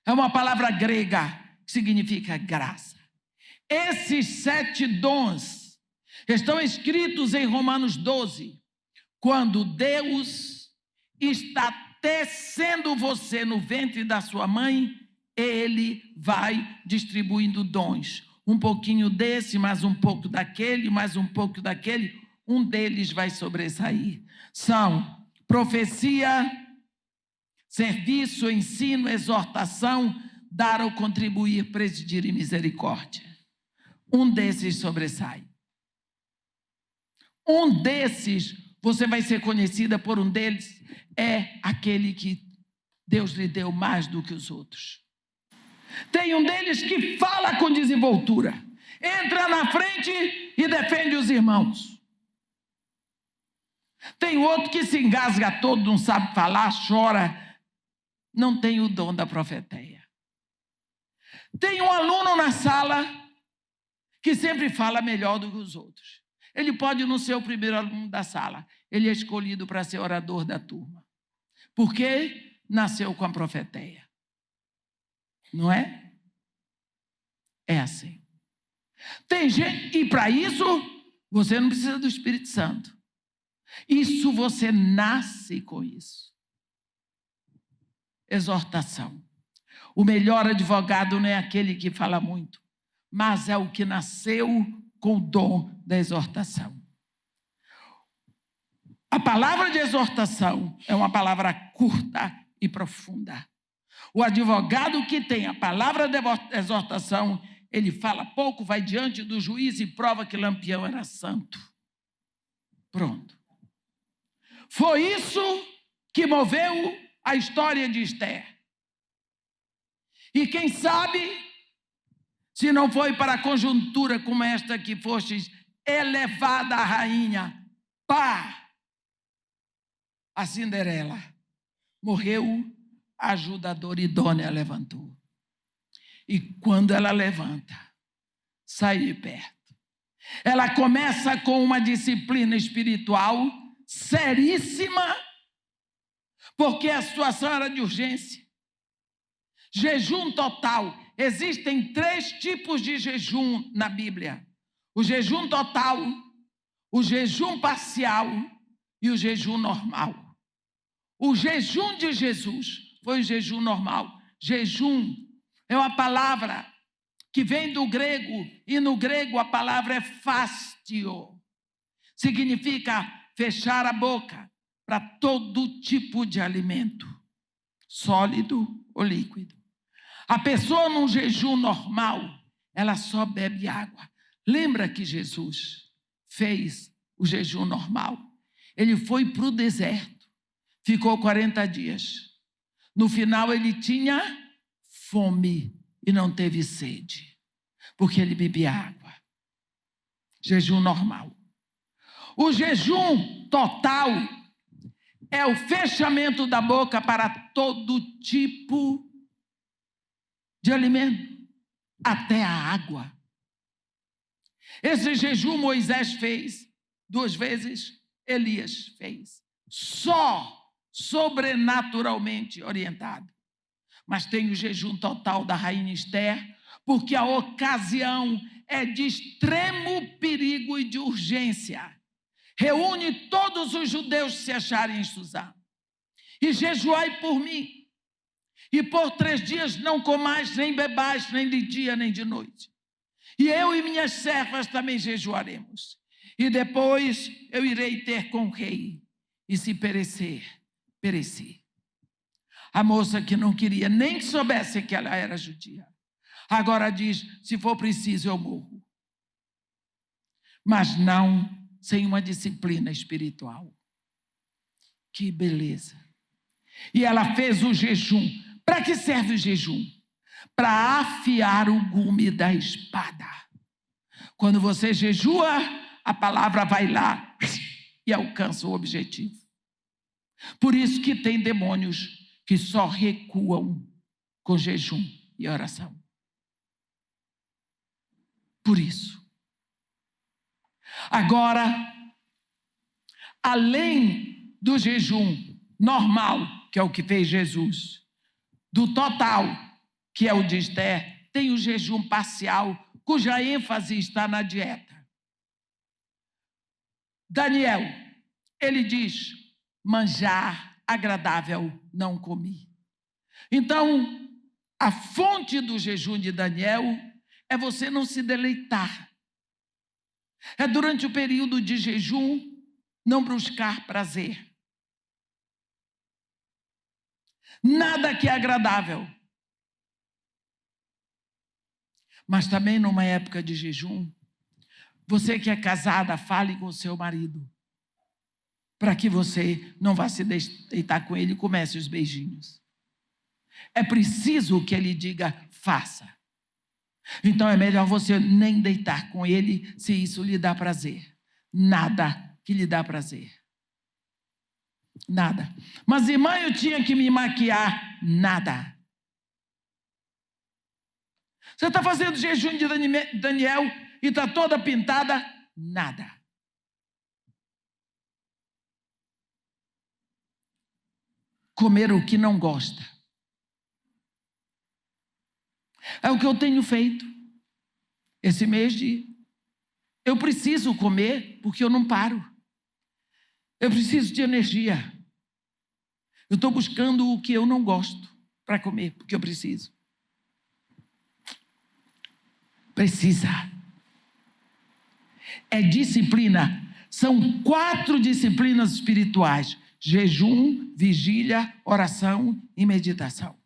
é uma palavra grega que significa graça. Esses 7 dons estão escritos em Romanos 12, quando Deus está tecendo você no ventre da sua mãe, Ele vai distribuindo dons. Um pouquinho desse, mais um pouco daquele, mais um pouco daquele, um deles vai sobressair. São profecia, serviço, ensino, exortação, dar ou contribuir, presidir e misericórdia. Um desses sobressai. Um desses, você vai ser conhecida por um deles, é aquele que Deus lhe deu mais do que os outros. Tem um deles que fala com desenvoltura, entra na frente e defende os irmãos. Tem outro que se engasga todo, não sabe falar, chora, não tem o dom da profeteia. Tem um aluno na sala que sempre fala melhor do que os outros. Ele pode não ser o primeiro aluno da sala, ele é escolhido para ser orador da turma. Porque nasceu com a profeteia. Não é? É assim. Tem gente, e para isso, você não precisa do Espírito Santo. Isso você nasce com isso. Exortação. O melhor advogado não é aquele que fala muito, mas é o que nasceu com o dom da exortação. A palavra de exortação é uma palavra curta e profunda. O advogado que tem a palavra de exortação, ele fala pouco, vai diante do juiz e prova que Lampião era santo. Pronto. Foi isso que moveu a história de Esther. E quem sabe, se não foi para a conjuntura como esta que fostes elevada a rainha, pá, a Cinderela morreu, a ajudadora idônea levantou. E quando ela levanta, sai de perto. Ela começa com uma disciplina espiritual seríssima, porque a situação era de urgência. Jejum total. Existem 3 tipos de jejum na Bíblia: o jejum total, o jejum parcial e o jejum normal. O jejum de Jesus foi o jejum normal. Jejum é uma palavra que vem do grego, e no grego a palavra é fastio. Significa fechar a boca, para todo tipo de alimento, sólido ou líquido. A pessoa num jejum normal, ela só bebe água. Lembra que Jesus fez o jejum normal? Ele foi para o deserto, ficou 40 dias. No final ele tinha fome e não teve sede, porque ele bebia água. Jejum normal. O jejum total é o fechamento da boca para todo tipo de alimento, até a água. Esse jejum Moisés fez 2 vezes, Elias fez. Só sobrenaturalmente orientado. Mas tem o jejum total da rainha Esther, porque a ocasião é de extremo perigo e de urgência. Reúne todos os judeus que se acharem em Suzã. E jejuai por mim. E por 3 dias não comais, nem bebais, nem de dia, nem de noite. E eu e minhas servas também jejuaremos. E depois eu irei ter com o rei. E se perecer, pereci. A moça que não queria nem que soubesse que ela era judia. Agora diz, se for preciso eu morro. Mas não sem uma disciplina espiritual. Que beleza. E ela fez o jejum. Para que serve o jejum? Para afiar o gume da espada. Quando você jejua, a palavra vai lá e alcança o objetivo. Por isso que tem demônios que só recuam com jejum e oração. Por isso. Agora, além do jejum normal, que é o que fez Jesus, do total, que é o de Esther, tem o jejum parcial, cuja ênfase está na dieta. Daniel, ele diz, manjar agradável não comi. Então, a fonte do jejum de Daniel é você não se deleitar. É durante o período de jejum não buscar prazer. Nada que é agradável. Mas também numa época de jejum, você que é casada, fale com o seu marido, para que você não vá se deitar com ele e comece os beijinhos. É preciso que ele diga, faça. Então é melhor você nem deitar com ele se isso lhe dá prazer. Nada que lhe dá prazer. Nada. Mas, irmã, eu tinha que me maquiar. Nada. Você está fazendo jejum de Daniel e está toda pintada? Nada. Comer o que não gosta. É o que eu tenho feito esse mês eu preciso comer porque eu não paro. Eu preciso de energia. Eu estou buscando o que eu não gosto para comer, porque eu preciso. Precisa. É disciplina. São 4 disciplinas espirituais: jejum, vigília, oração e meditação.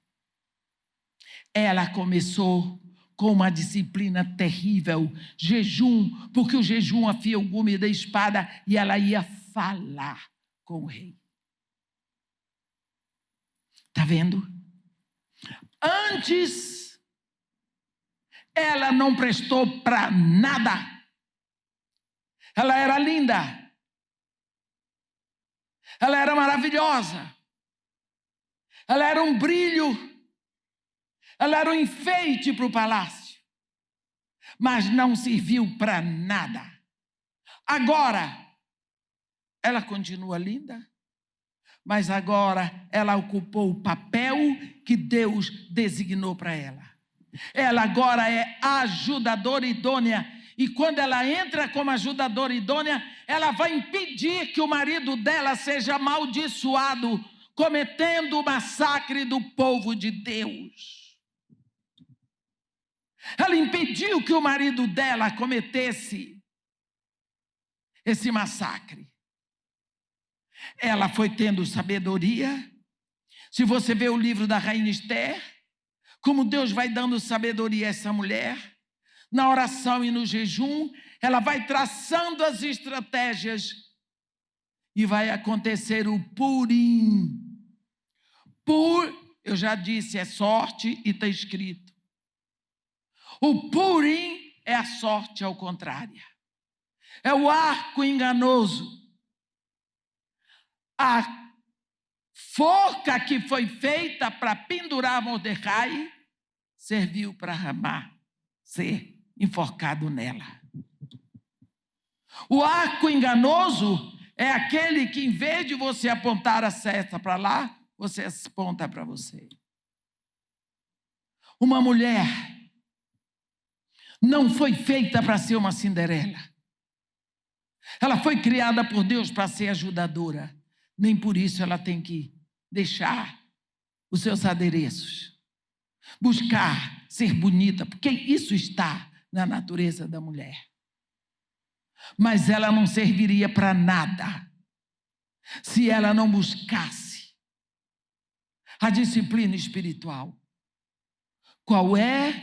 Ela começou com uma disciplina terrível, jejum, porque o jejum afia o gume da espada e ela ia falar com o rei. Está vendo? Antes, ela não prestou para nada. Ela era linda. Ela era maravilhosa. Ela era um brilho. Ela era um enfeite para o palácio. Mas não serviu para nada. Agora, ela continua linda, mas agora ela ocupou o papel que Deus designou para ela. Ela agora é ajudadora idônea. E quando ela entra como ajudadora idônea, ela vai impedir que o marido dela seja amaldiçoado, cometendo o massacre do povo de Deus. Ela impediu que o marido dela cometesse esse massacre. ela foi tendo sabedoria. Se você vê o livro da Rainha Esther, como Deus vai dando sabedoria a essa mulher, na oração e no jejum, ela vai traçando as estratégias e vai acontecer o Purim. Eu já disse, é sorte e está escrito. O Purim é a sorte ao contrário. É o arco enganoso. A forca que foi feita para pendurar Mordecai serviu para Ramá ser enforcado nela. O arco enganoso é aquele que, em vez de você apontar a seta para lá, você aponta para você. Uma mulher não foi feita para ser uma Cinderela. Ela foi criada por Deus para ser ajudadora. Nem por isso ela tem que deixar os seus adereços. Buscar ser bonita, porque isso está na natureza da mulher. Mas ela não serviria para nada se ela não buscasse a disciplina espiritual. Qual é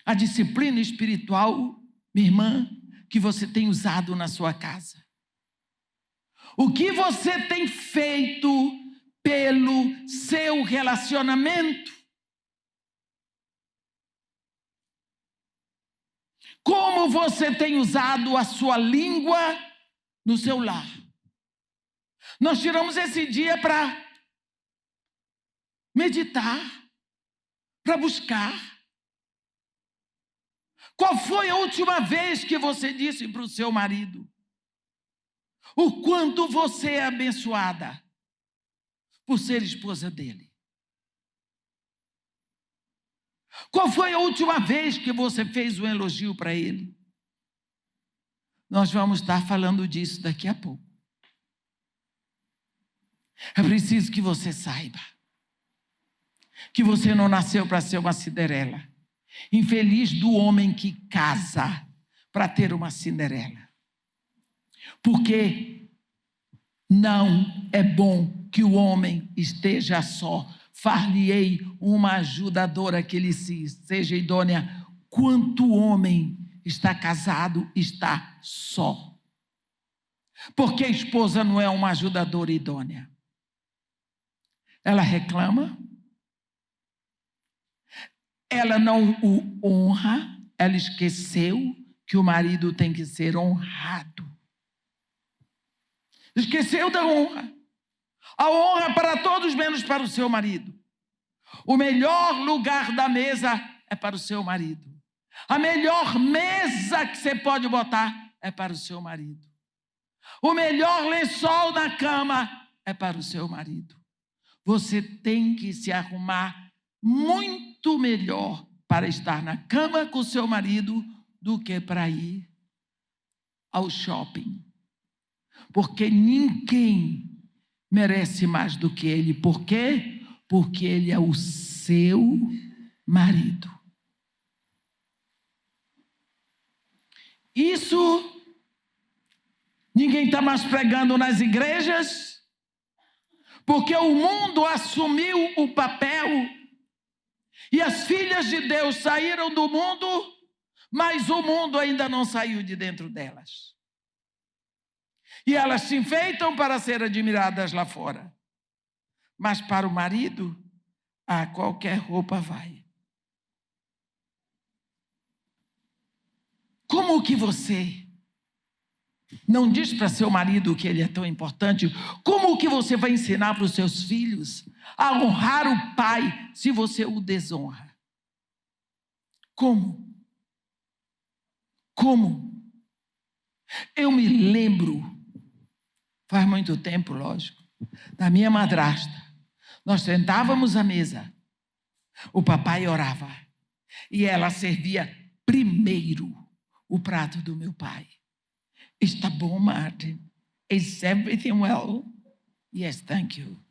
a disciplina espiritual, minha irmã, que você tem usado na sua casa? O que você tem feito pelo seu relacionamento? Como você tem usado a sua língua no seu lar? Nós tiramos esse dia para meditar, para buscar. Qual foi a última vez que você disse para o seu marido o quanto você é abençoada por ser esposa dele? Qual foi a última vez que você fez um elogio para ele? Nós vamos estar falando disso daqui a pouco. É preciso que você saiba que você não nasceu para ser uma Cinderela. Infeliz do homem que casa para ter uma Cinderela. Porque não é bom que o homem esteja só. Far-lhe-ei uma ajudadora que lhe seja idônea. Quanto homem está casado, está só. Porque a esposa não é uma ajudadora idônea. Ela reclama, ela não o honra, ela esqueceu que o marido tem que ser honrado. Esqueceu da honra. A honra é para todos, menos para o seu marido. O melhor lugar da mesa é para o seu marido. A melhor mesa que você pode botar é para o seu marido. O melhor lençol na cama é para o seu marido. Você tem que se arrumar muito melhor para estar na cama com o seu marido do que para ir ao shopping. Porque ninguém merece mais do que ele. Por quê? Porque ele é o seu marido. Isso ninguém está mais pregando nas igrejas, porque o mundo assumiu o papel e as filhas de Deus saíram do mundo, mas o mundo ainda não saiu de dentro delas. E elas se enfeitam para ser admiradas lá fora. Mas para o marido, a qualquer roupa vai. Como que você não diz para seu marido que ele é tão importante? Como que você vai ensinar para os seus filhos a honrar o pai se você o desonra? Como? Como? Eu me lembro, faz muito tempo, lógico, da minha madrasta. Nós sentávamos à mesa, o papai orava e ela servia primeiro o prato do meu pai. Está bom, Martin? Is everything well? Yes, thank you.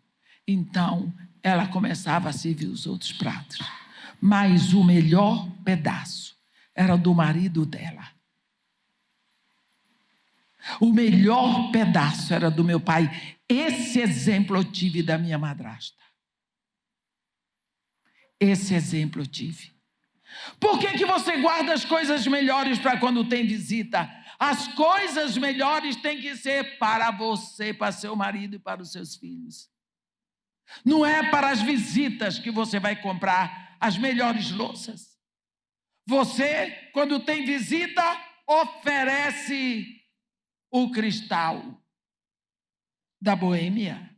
Então, ela começava a servir os outros pratos. Mas o melhor pedaço era do marido dela. O melhor pedaço era do meu pai. Esse exemplo eu tive da minha madrasta. Esse exemplo eu tive. Por que você guarda as coisas melhores para quando tem visita? As coisas melhores têm que ser para você, para seu marido e para os seus filhos. Não é para as visitas que você vai comprar as melhores louças. Você, quando tem visita, oferece o cristal da Boêmia.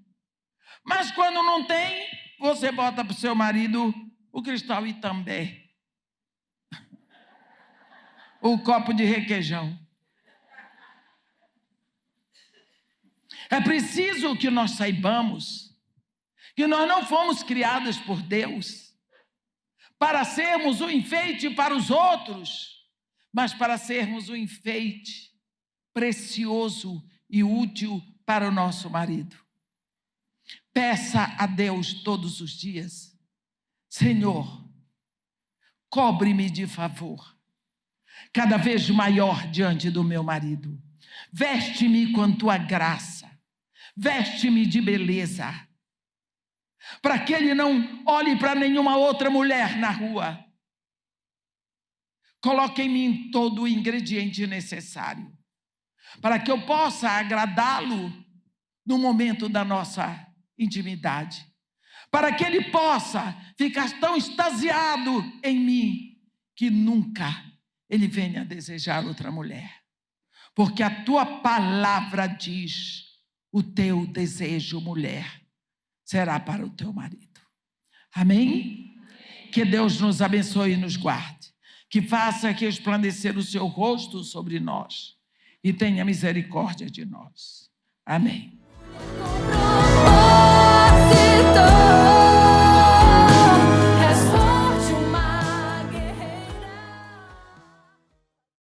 Mas quando não tem, você bota para o seu marido o cristal Itambé. O copo de requeijão. É preciso que nós saibamos que nós não fomos criados por Deus para sermos um enfeite para os outros, mas para sermos um enfeite precioso e útil para o nosso marido. Peça a Deus todos os dias: Senhor, cobre-me de favor, cada vez maior diante do meu marido. Veste-me com tua graça, veste-me de beleza, para que ele não olhe para nenhuma outra mulher na rua. Coloque em mim todo o ingrediente necessário, para que eu possa agradá-lo no momento da nossa intimidade, para que ele possa ficar tão extasiado em mim que nunca ele venha desejar outra mulher. Porque a tua palavra diz: o teu desejo, mulher, será para o teu marido. Amém? Que Deus nos abençoe e nos guarde, que faça resplandecer o seu rosto sobre nós e tenha misericórdia de nós. Amém.